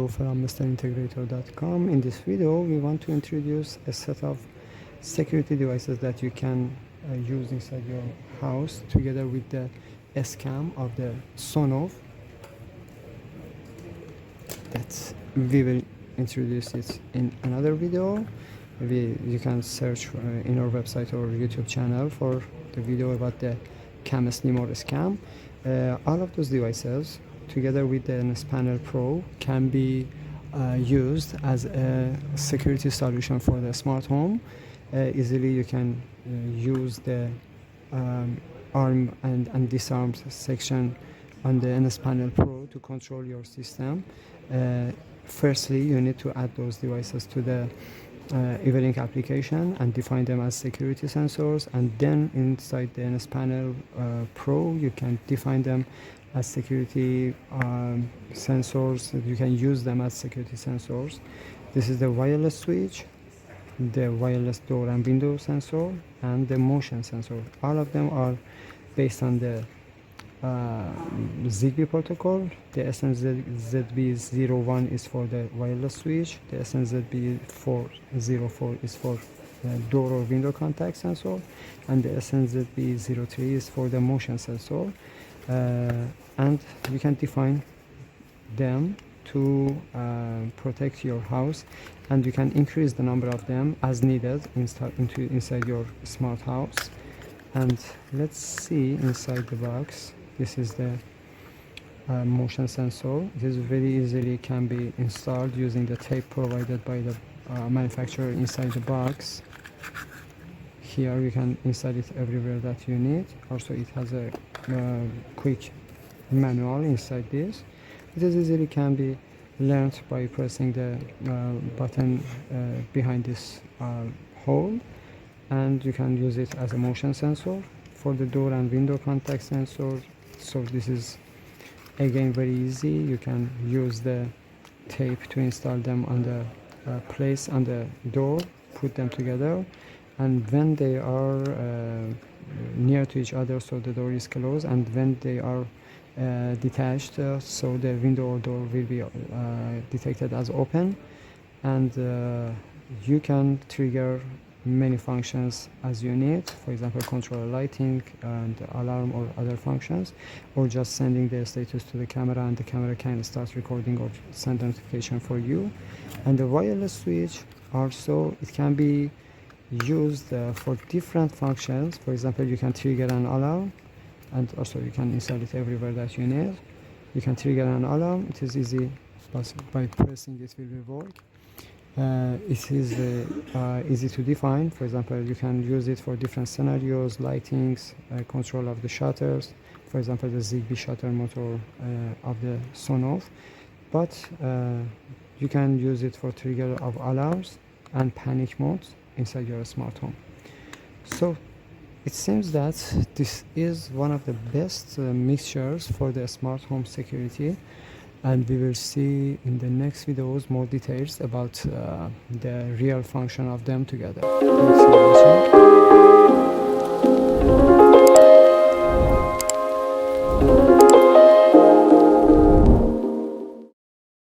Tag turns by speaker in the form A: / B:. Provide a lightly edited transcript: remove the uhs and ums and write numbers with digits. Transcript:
A: from MrIntegrator.com. In this video we want to introduce a set of security devices that you can use inside your house together with the SCAM of the SONOFF. That we will introduce it in another video. You can search in our website or YouTube channel for the video about the cam slim or SCAM. All of those devices together with the NSPanel Pro can be used as a security solution for the smart home. Easily you can use the arm and disarm section on the NSPanel Pro to control your system. Firstly, you need to add those devices to the Evelink application and define them as security sensors, and then inside the NSPanel Pro you can define them as security sensors. You can use them as security sensors. This is the wireless switch, the wireless door and window sensor, and the motion sensor. All of them are based on the ZigBee protocol. The SNZB01 is for the wireless switch. The SNZB404 is for door or window contact sensor, and the SNZB03 is for the motion sensor. And you can define them to protect your house, and you can increase the number of them as needed inside your smart house. And let's see inside the box. This is the motion sensor. It is very easily can be installed using the tape provided by the manufacturer inside the box. Here you can install it everywhere that you need. Also it has a quick manual inside this. It is easily can be learned by pressing the button behind this hole, and you can use it as a motion sensor for the door and window contact sensor. So this is again very easy. You can use the tape to install them on the place on the door, put them together, and when they are near to each other, so the door is closed, and when they are detached, so the window or door will be detected as open, and you can trigger many functions as you need. For example, control lighting and alarm or other functions, or just sending the status to the camera, and the camera can start recording or send notification for you. And the wireless switch also, it can be used for different functions. For example, you can trigger an alarm, and also you can install it everywhere that you need. You can trigger an alarm. It is easy, by pressing it will work. It is easy to define. For example, you can use it for different scenarios, lightings, control of the shutters, for example the ZigBee shutter motor of the SONOFF. But you can use it for trigger of alarms and panic modes inside your smart home. So it seems that this is one of the best mixtures for the smart home security, and we will see in the next videos more details about the real function of them together. Thanks for watching.